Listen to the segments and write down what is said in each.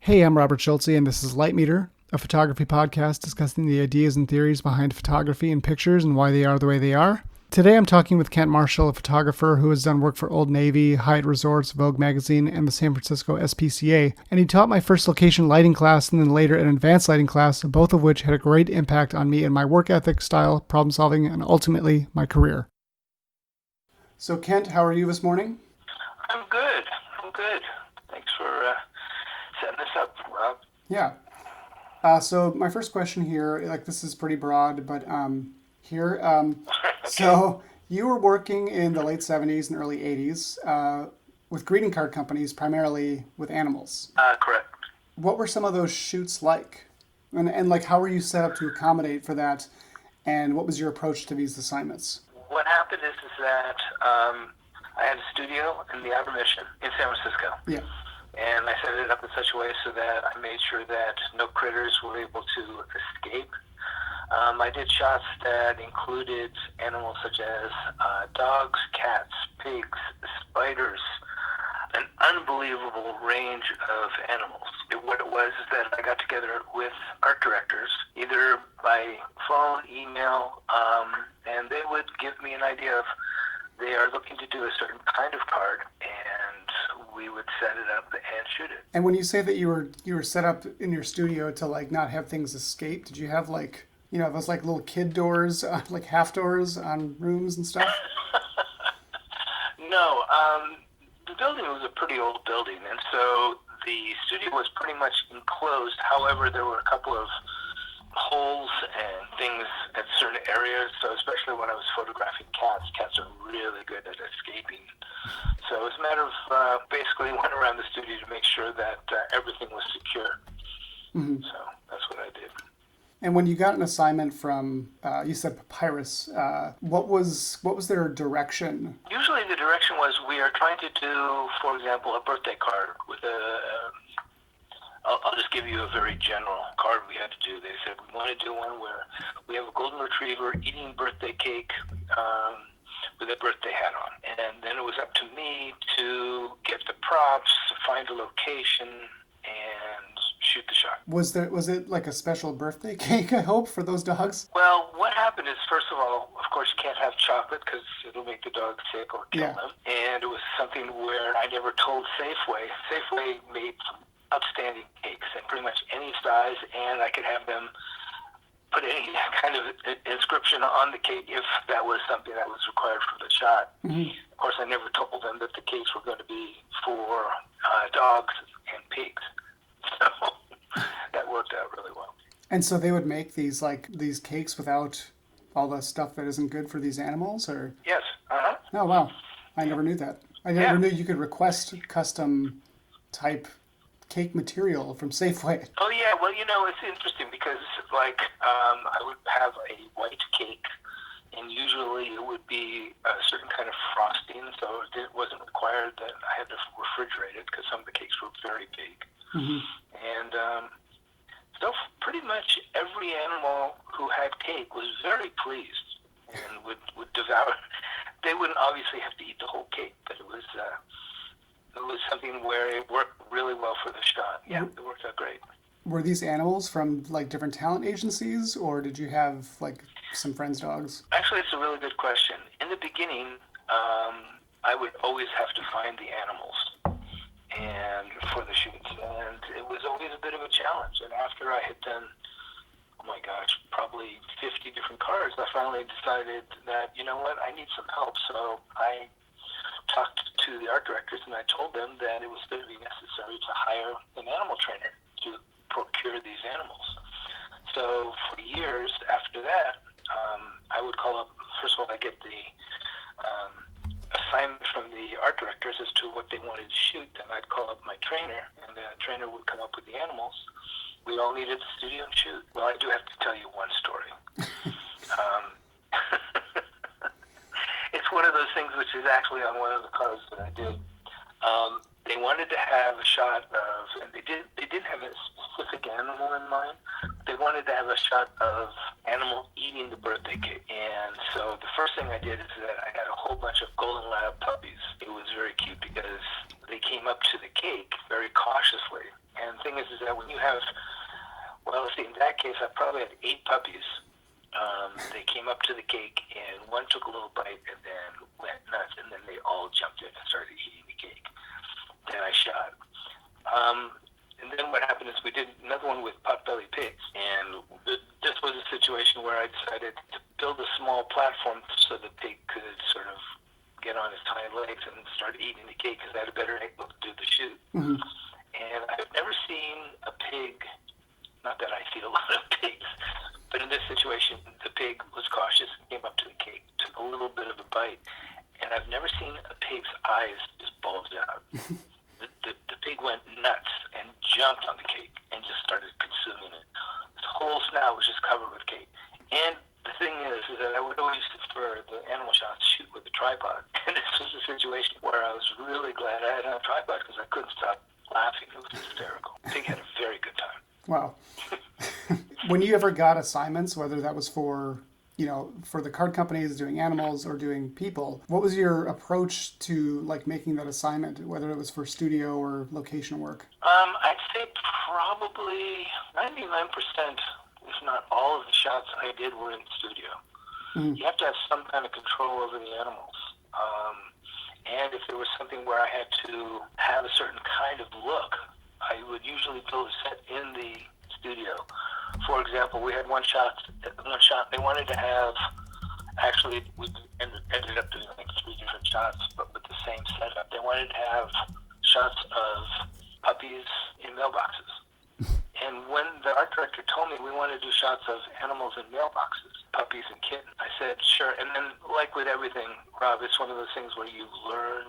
Hey, I'm Robert Schultze, and this is Light Meter, a photography podcast discussing the ideas and theories behind photography and pictures and why they are the way they are. Today I'm talking with Kent Marshall, a photographer who has done work for Old Navy, Hyatt Resorts, Vogue Magazine, and the San Francisco SPCA, and he taught my first location lighting class and then later an advanced lighting class, both of which had a great impact on me and my work ethic, style, problem solving, and ultimately my career. So Kent, how are you this morning? I'm good. Thanks for setting this up, Rob. Yeah. So my first question here, this is pretty broad, but here, Okay. so you were working in the late 70s and early 80s with greeting card companies, primarily with animals. Correct. What were some of those shoots like? And like, how were you set up to accommodate for that? And what was your approach to these assignments? What happened is that I had a studio in the Outer Mission in San Francisco. Yeah. And I set it up in such a way so that I made sure that no critters were able to escape. I did shots that included animals such as dogs, cats, pigs, spiders, an unbelievable range of animals. What it was is that I got together with art directors, either by phone, email, and they would give me an idea of they are looking to do a certain kind of card, and we would set it up and shoot it. And when you say that you were set up in your studio to like not have things escape, did you have those like little kid doors, like half doors on rooms and stuff? No, the building was a pretty old building, and so the studio was pretty much enclosed. However, there were a couple of holes and things at certain areas, so especially when I was photographing cats are really good at escaping. So it was a matter of basically went around the studio to make sure that everything was secure. Mm-hmm. So that's what I did. And when you got an assignment from, you said Papyrus, what was their direction? Usually the direction was we are trying to do, for example, a birthday card with I'll just give you a very general card we had to do. They said we want to do one where we have a golden retriever eating birthday cake with a birthday hat on. And then it was up to me to get the props, find a location, and shoot the shot. Was it like a special birthday cake, I hope, for those dogs? Well, what happened is, first of all, of course, you can't have chocolate because it'll make the dog sick or kill them. And it was something where I never told Safeway. Safeway made some outstanding cakes in pretty much any size, and I could have them put any kind of inscription on the cake if that was something that was required for the shot. Mm-hmm. Of course, I never told them that the cakes were going to be for dogs and pigs. So that worked out really well. And so they would make these cakes without all the stuff that isn't good for these animals, or? Yes. Uh-huh. Oh, wow. I never knew that. I never knew you could request custom type cake material from Safeway. Oh, yeah. Well, it's interesting because, I would have a white cake, and usually it would be a certain kind of frosting, so it wasn't required that I had to refrigerate it because some of the cakes were very big. Mm-hmm. And so pretty much every animal who had cake was very pleased and would devour. They wouldn't obviously have to eat the whole cake, but it was something where it worked really well for the shot. Yeah, it worked out great. Were these animals from like different talent agencies, or did you have like some friends' dogs? Actually, it's a really good question. In the beginning, I would always have to find the animals and for the shoots, and it was always a bit of a challenge. And after I had done, oh my gosh, probably 50 different cards, I finally decided that, you know what, I need some help. So I talked to the art directors, and I told them that it was going to be necessary to hire an animal trainer to procure these animals. So for years after that, I would call up, first of all, I get the assignment from the art directors as to what they wanted to shoot, and I'd call up my trainer, and the trainer would come up with the animals. We all needed the studio and shoot. Well, I do have to tell you one story. It's one of those things which is actually on one of the cards that I did. They wanted to have a shot of, and they didn't have a specific animal in mind. They wanted to have a shot of animal eating the birthday cake. And so the first thing I did is that I had a whole bunch of golden lab puppies. It was very cute because they came up to the cake very cautiously. And the thing is that when you have, well, let's see, in that case, I probably had 8 puppies. They came up to the cake, and one took a little bite and then went nuts, and then they all jumped in and started eating the cake. Then I shot. And then what happened is we did another one with pot-bellied pigs, and this was a situation where I decided to build a small platform so the pig could sort of get on his hind legs and start eating the cake because I had a better angle to do the shoot. Mm-hmm. And I've never seen a pig, not that I feed a lot of pigs, but in this situation, the pig was cautious and came up to the cake, took a little bit of a bite, and I've never seen a pig's eyes just bulge out. The pig went nuts and jumped on the cake and just started consuming it. His whole snout was just covered with cake. And the thing is that I would always prefer the animal shots to shoot with a tripod. And this was a situation where I was really glad I had a tripod because I couldn't stop laughing. It was hysterical. The pig had a very good time. Wow. When you ever got assignments, whether that was for, for the card companies doing animals or doing people, what was your approach to like making that assignment, whether it was for studio or location work? I'd say probably 99%, if not all of the shots I did were in the studio. Mm-hmm. You have to have some kind of control over the animals. And if there was something where I had to have a certain kind of look, I would usually build a set in the studio. For example, we had one shot, they wanted to have, actually, we ended up doing like 3 different shots, but with the same setup. They wanted to have shots of puppies in mailboxes. And when the art director told me we wanted to do shots of animals in mailboxes, puppies and kittens, I said, sure. And then, like with everything, Rob, it's one of those things where you learn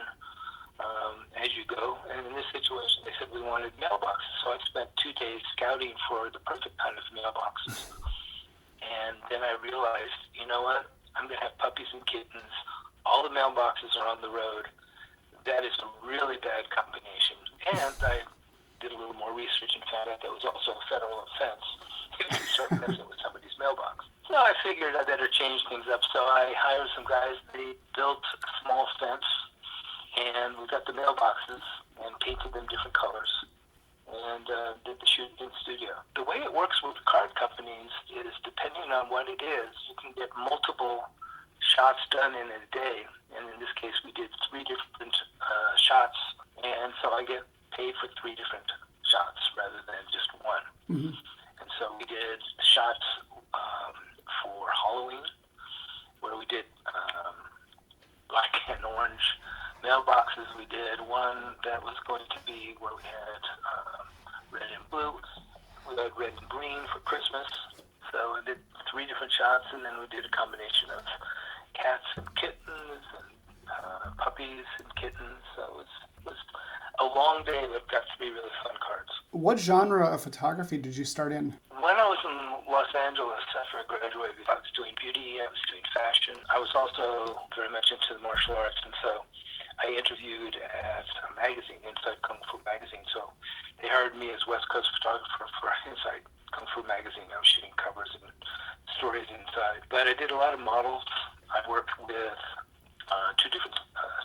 as you go. And in this situation, they said we wanted mailboxes. So I spent 2 days scouting for the perfect kind of mailboxes. And then I realized, you know what? I'm going to have puppies and kittens. All the mailboxes are on the road. That is a really bad combination. And I did a little more research and found out that was also a federal offense if you start messing with somebody's mailbox. So I figured I better change things up. So I hired some guys. They built a small fence, and we got the mailboxes and painted them different colors and did the shoot in the studio. The way it works with card companies is depending on what it is, you can get multiple shots done in a day. And in this case, we did 3 different shots. And so I get paid for 3 different shots rather than just one. Mm-hmm. And so we did shots for Halloween, where we did black and orange mailboxes. We did one that was going to be where we had red and blue. We had red and green for Christmas. So we did 3 different shots, and then we did a combination of cats and kittens and puppies and kittens. So it was a long day that got to be really fun cards. What genre of photography did you start in? When I was in Los Angeles after I graduated, I was doing beauty, I was doing fashion. I was also very much into the martial arts, and so I interviewed at a magazine, Inside Kung Fu Magazine. So they hired me as West Coast photographer for Inside Kung Fu Magazine. I was shooting covers and stories inside. But I did a lot of models. I worked with 2 different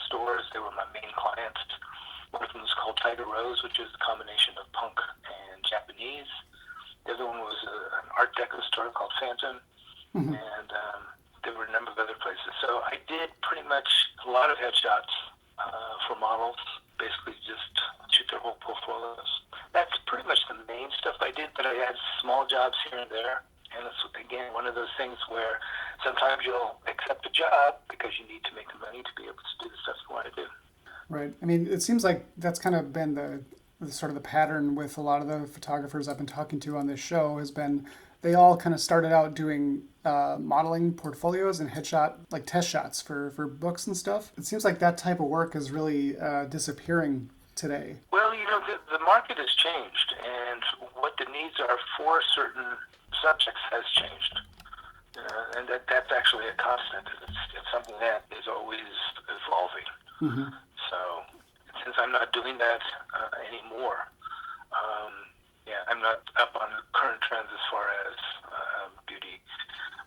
stores. They were my main clients. One of them was called Tiger Rose, which is a combination of punk and Japanese. The other one was an Art Deco store called Phantom. Mm-hmm. And there were a number of other places. So I did pretty much a lot of headshots for models, basically just shoot their whole portfolios. That's pretty much the main stuff I did, but I had small jobs here and there. And it's, again, one of those things where sometimes you'll accept a job because you need to make the money to be able to do the stuff you want to do. Right. I mean, it seems like that's kind of been the sort of the pattern with a lot of the photographers I've been talking to on this show has been they all kind of started out doing modeling portfolios and headshot, like test shots for books and stuff. It seems like that type of work is really disappearing today. Well, the market has changed, and what the needs are for certain subjects has changed. And that's actually a constant. It's something that is always evolving. Mm-hmm. So since I'm not doing that anymore, I'm not up on the current trends as far as beauty.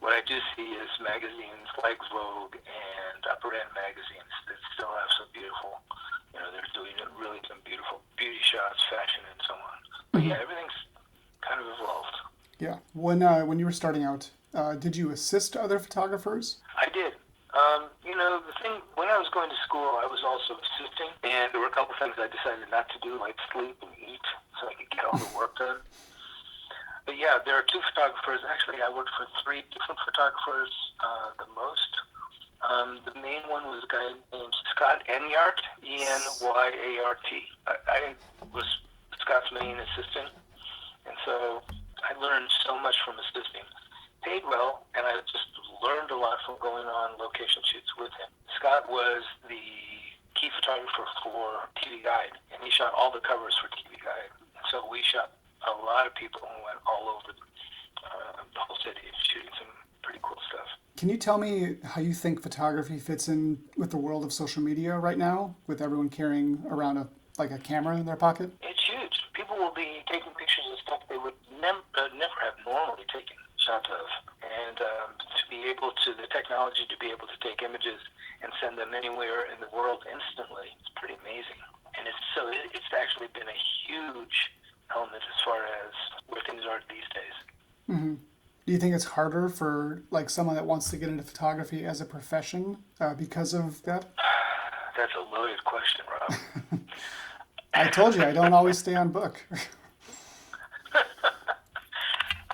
What I do see is magazines like Vogue and upper end magazines that still have some beautiful, they're doing really some beautiful beauty shots, fashion, and so on. But yeah, everything's kind of evolved. Yeah. When you were starting out, did you assist other photographers? I did. The thing, when I was going to school, I was also assisting, and there were a couple things I decided not to do, like sleep and eat, so I could get all the work done. But yeah, there are two photographers. Actually, I worked for three different photographers the most. The main one was a guy named Scott Enyart, Enyart. I was Scott's main assistant, and so I learned so much from assisting. Paid well, and I just learned a lot from going on location shoots with him. Scott was the key photographer for TV Guide, and he shot all the covers for TV Guide. So we shot a lot of people and went all over the whole city shooting some pretty cool stuff. Can you tell me how you think photography fits in with the world of social media right now, with everyone carrying around a camera in their pocket? It's huge. People will be taking pictures of stuff they would never have normally taken shots of. And the technology to be able to take images and send them anywhere in the world instantly, it's pretty amazing. And it's actually been a huge element as far as where things are these days. Mm-hmm. Do you think it's harder for someone that wants to get into photography as a profession because of that? That's a loaded question, Rob. I told you I don't always stay on book.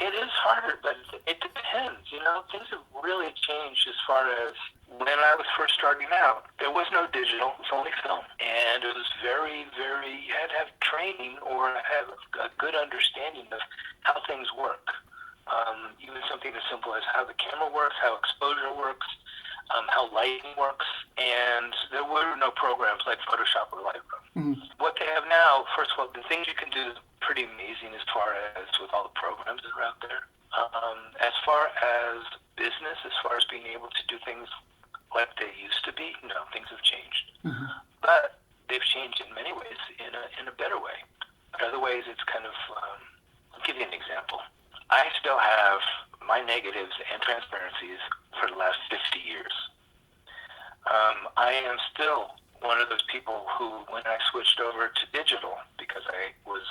It is harder, but it depends. Things have really changed as far as when I was first starting out. There was no digital; it was only film, and it was very, very. You had to have training or have a good understanding of how things work. Even something as simple as how the camera works, how exposure works, how lighting works, and there were no programs like Photoshop or Lightroom. Mm-hmm. What they have now, first of all, the things you can do is pretty amazing as far as with all the programs that are out there. As far as business, as far as being able to do things like they used to be, no, things have changed. Mm-hmm. But they've changed in many ways in a better way. But other ways, it's kind of, I'll give you an example. I still have my negatives and transparencies for the last 50 years. I am still one of those people who, when I switched over to digital, because I was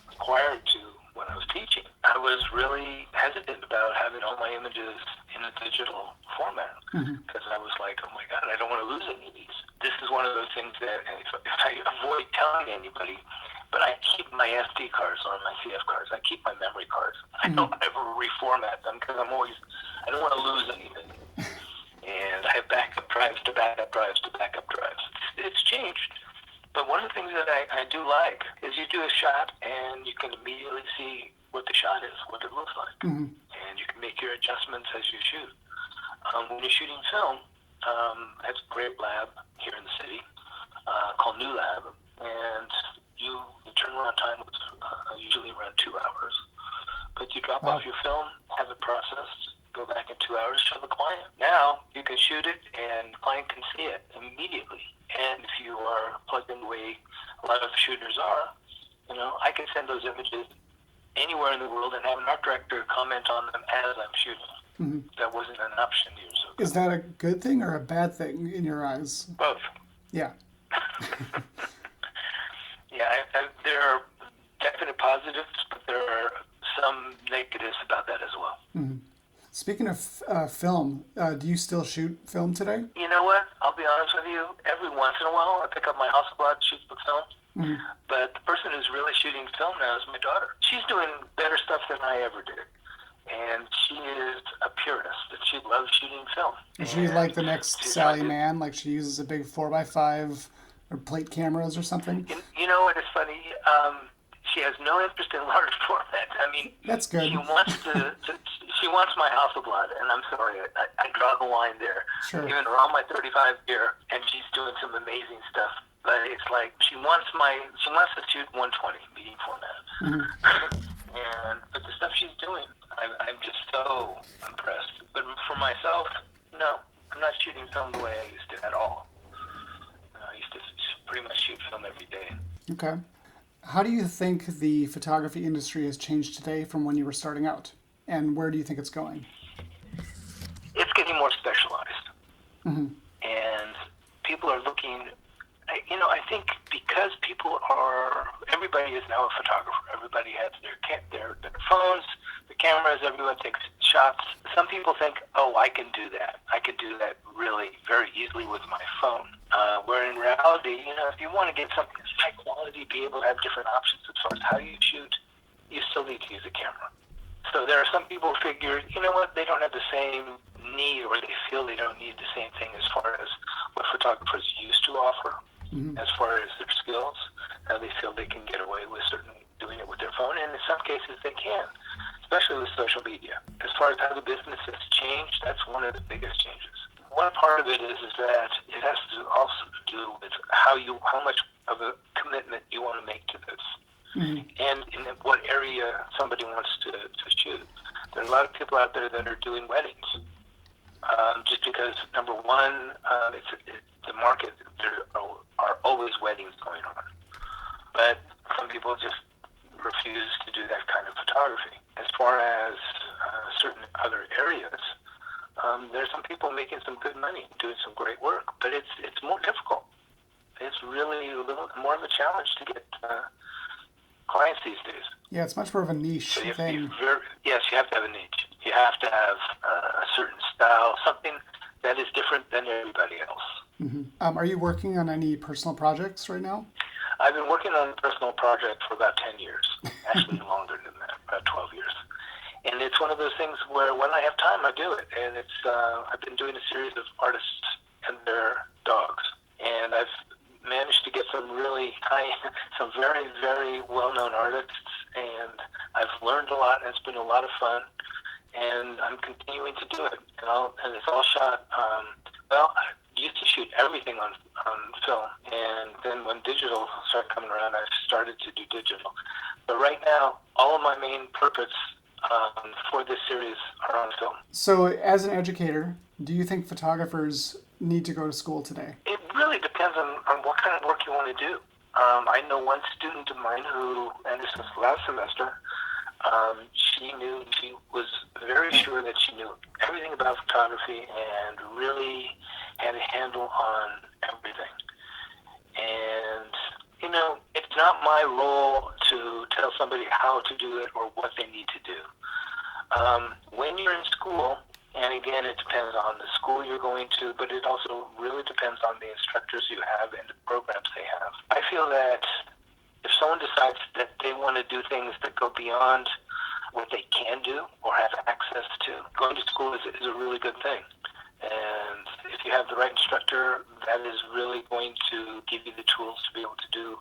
required to when I was teaching, I was really hesitant about having all my images in a digital format, because I was like, oh my God, I don't want to lose any of these. This is one of those things that if I avoid telling anybody, but I keep my SD cards or my CF cards. I keep my memory cards. I don't ever reformat them because I don't want to lose anything. And I have backup drives to backup drives to backup drives. It's changed. But one of the things that I do like is you do a shot and you can immediately see what the shot is, what it looks like. Mm-hmm. And you can make your adjustments as you shoot. When you're shooting film, I have a great lab here in the city called New Lab. And the turnaround time was usually around 2 hours. But you drop off your film, have it processed, go back in 2 hours, show the client. Now you can shoot it and the client can see it immediately. And if you are plugged in the way a lot of shooters are, I can send those images anywhere in the world and have an art director comment on them as I'm shooting. Mm-hmm. That wasn't an option years ago. Is that a good thing or a bad thing in your eyes? Both. Yeah. Yeah, there are definite positives, but there are some negatives about that as well. Mm-hmm. Speaking of film, do you still shoot film today? You know what? I'll be honest with you. Every once in a while, I pick up my Hasselblad, shoot the film. Mm-hmm. But the person who's really shooting film now is my daughter. She's doing better stuff than I ever did. And she is a purist, and she loves shooting film. Is she like the next Sally Mann? Like she uses a big 4x5 or plate cameras or something? You know what is funny? She has no interest in large format. I mean, that's good. She wants she wants my Hasselblad, and I'm sorry, I draw the line there. Sure. Even around my 35 gear, and she's doing some amazing stuff. But it's like she wants to shoot 120 medium format. Mm-hmm. But the stuff she's doing, I'm just so impressed. But for myself, no, I'm not shooting film the way I used to at all. I used to pretty much shoot film every day. Okay. How do you think the photography industry has changed today from when you were starting out? And where do you think it's going? It's getting more specialized. Mm-hmm. And people are looking, I think because everybody is now a photographer. Everybody has cameras, everyone takes shots. Some people think, oh, I can do that. I can do that really very easily with my phone. Where in reality, if you want to get something that's high quality, be able to have different options as far as how you shoot, you still need to use a camera. So there are some people who figure, they don't have the same need, or they feel they don't need the same thing as far as what photographers used to offer, as far as their skills. They feel they can get away with doing it with their phone, and in some cases they can, especially with social media. As far as how the business has changed, that's one of the biggest changes. One part of it is that it has to also do with how much of a commitment you want to make to this. And in what area somebody wants to shoot. There are a lot of people out there that are doing weddings, just because, number one, the market, there are always weddings going on. But some people just refuse to do that kind of photography. As far as certain other areas, there's some people making some good money, doing some great work, but it's more difficult. It's really a little more of a challenge to get clients these days. Yeah, it's much more of a niche thing. Yes, you have to have a niche. You have to have a certain style, something that is different than everybody else. Are you working on any personal projects right now? I've been working on a personal project for about 10 years, actually longer than that, about 12 years. And it's one of those things where when I have time, I do it. And I've been doing a series of artists and their dogs. And I've managed to get some very, very well-known artists, and I've learned a lot, and it's been a lot of fun, and I'm continuing to do it. And it's all shot, I used to shoot everything on film, and then when digital started coming around, I started to do digital. But right now, all of my main purpose for this series are on film. So as an educator, do you think photographers need to go to school today? It really depends on what kind of work you want to do. I know one student of mine who, and this was last semester, she was very sure that she knew everything about photography and really had a handle on everything. And, it's not my role to tell somebody how to do it or what they need to do. When you're in school, and again, it depends on the school you're going to, but it also really depends on the instructors you have and the programs they have. I feel that if someone decides that they want to do things that go beyond what they can do or have access to, going to school is a really good thing. And if you have the right instructor, that is really going to give you the tools to be able to do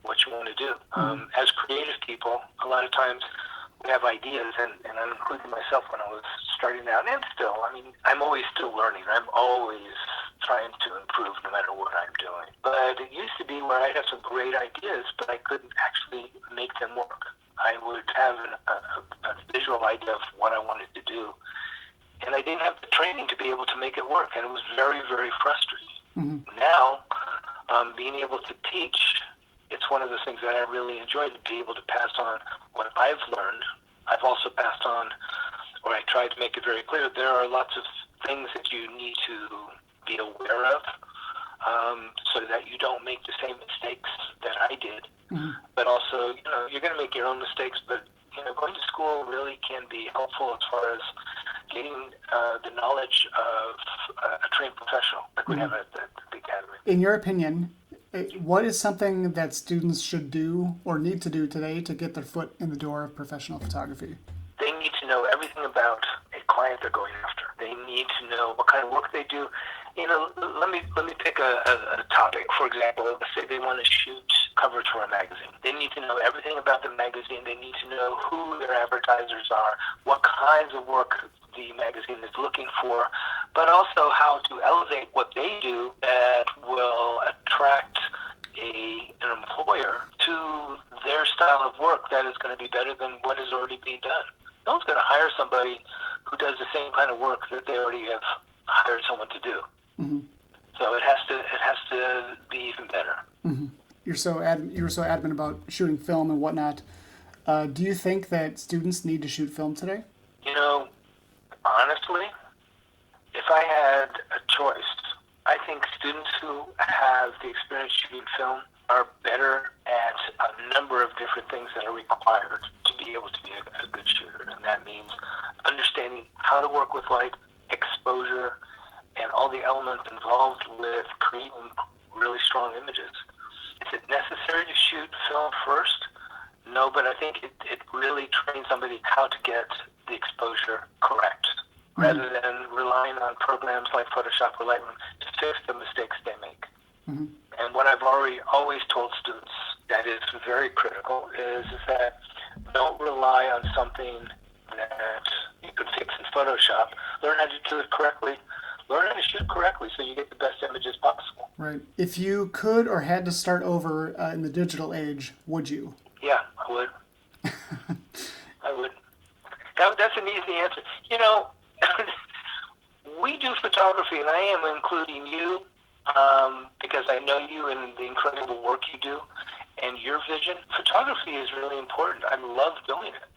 what you want to do. As creative people, a lot of times we have ideas, and I'm including myself when I was starting out, and still, I'm always still learning. I'm always trying to improve no matter what I'm doing. But it used to be where I'd have some great ideas, but I couldn't actually make them work. I would have a visual idea of what I wanted to do, and I didn't have the training to be able to make it work, and it was very, very frustrating. Now, being able to teach, it's one of the things that I really enjoy, to be able to pass on what I've learned. I've also passed on, or I tried to make it very clear, there are lots of things that you need to be aware of, so that you don't make the same mistakes that I did. But also, you're going to make your own mistakes, but going to school really can be helpful as far as getting the knowledge of a trained professional like we have at the academy. In your opinion, what is something that students should do or need to do today to get their foot in the door of professional photography? They need to know everything about a client they're going after. They need to know what kind of work they do. Let me pick a topic. For example, let's say they want to shoot cover to a magazine. They need to know everything about the magazine. They need to know who their advertisers are, what kinds of work the magazine is looking for, but also how to elevate what they do that will attract an employer to their style of work that is going to be better than what is already being done. No one's going to hire somebody who does the same kind of work that they already have hired someone to do. So it has to be even better. You were so adamant about shooting film and whatnot. Do you think that students need to shoot film today? Honestly, if I had a choice, I think students who have the experience shooting film are better at a number of different things that are required to be able to be a good shooter, and that means understanding how to work with light, exposure, and all the elements involved with creating really strong images. Is it necessary to shoot film first? No, but I think it really trains somebody how to get the exposure correct, rather than relying on programs like Photoshop or Lightroom to fix the mistakes they make. And what I've always told students that is very critical is that don't rely on something that you can fix in Photoshop. Learn how to do it correctly. Learn how to shoot correctly so you get the best images possible. Right. If you could or had to start over in the digital age, would you? Yeah, I would. I would. That's an easy answer. We do photography, and I am including you because I know you and the incredible work you do and your vision. Photography is really important. I love doing it.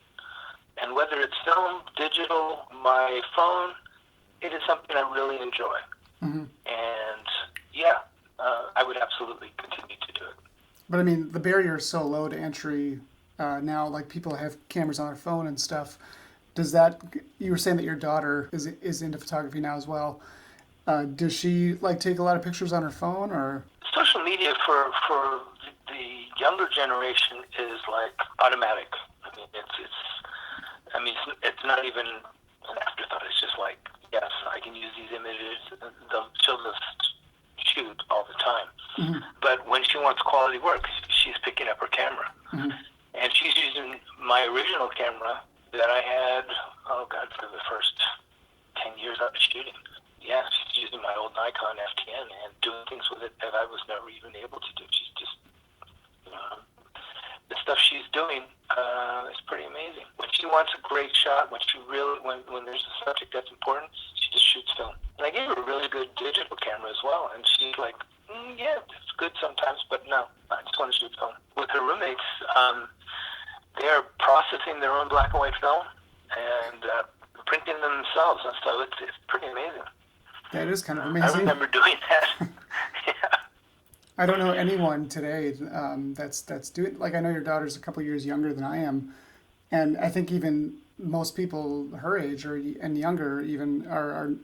And whether it's film, digital, my phone, it is something I really enjoy. And I would absolutely continue to do it. But I mean, the barrier is so low to entry now. Like, people have cameras on their phone and stuff. Does that? You were saying that your daughter is into photography now as well. Does she take a lot of pictures on her phone, or? Social media for the younger generation is like automatic. It's not even an afterthought. It's just like, yes, I can use these images. She'll just shoot all the time. But when she wants quality work, she's picking up her camera. And she's using my original camera that I had, for the first 10 years I was shooting. Yeah, she's using my old Nikon FTN and doing things with it that I was never even able to do. She's just, the stuff she's doing is pretty amazing. When she wants a great shot, when there's a subject that's important, she just shoots film. And I gave her a really good digital camera as well, and she's like, yeah, it's good sometimes, but no, I just want to shoot film. With her roommates, they're processing their own black and white film and printing them themselves, and so it's pretty amazing. That is kind of amazing. I remember doing that. Yeah. I don't know anyone today that's doing, I know your daughter's a couple years younger than I am, and I think even most people her age and younger even are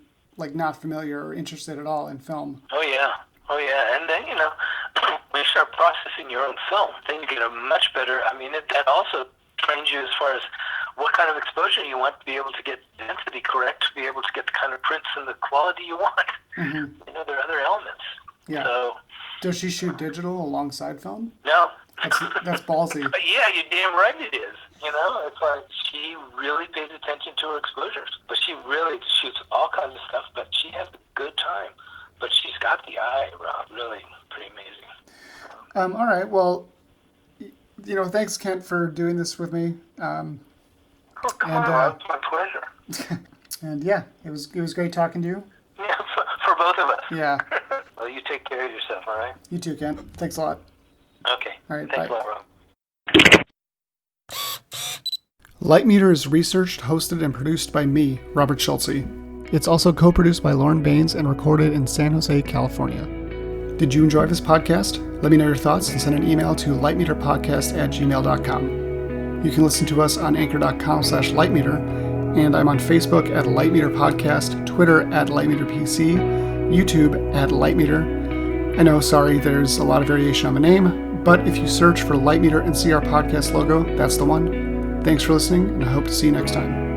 not familiar or interested at all in film. Oh yeah, and then when you start processing your own film, then you get a much better. That also trains you as far as what kind of exposure you want to be able to get density correct, to be able to get the kind of prints and the quality you want. There are other elements. Yeah. So, does she shoot digital alongside film? No. That's ballsy. But yeah, you're damn right it is. It's like she really pays attention to her exposures. But she really shoots all kinds of stuff, but she has a good time. But she's got the eye, Rob. Really pretty amazing. All right. Well, thanks, Kent, for doing this with me. Come on, Rob. It's my pleasure. And yeah, it was great talking to you. Yeah, for both of us. Yeah. Well, you take care of yourself, all right? You too, Kent. Thanks a lot. Okay. All right, Thanks bye. a lot, Rob. Lightmeter is researched, hosted, and produced by me, Robert Schultze. It's also co-produced by Lauren Baines and recorded in San Jose, California. Did you enjoy this podcast? Let me know your thoughts and send an email to lightmeterpodcast@gmail.com. You can listen to us on anchor.com/lightmeter, and I'm on Facebook at Lightmeter Podcast, Twitter at LightmeterPC, YouTube at Lightmeter. I know, sorry, there's a lot of variation on the name, but if you search for Lightmeter and see our podcast logo, that's the one. Thanks for listening, and I hope to see you next time.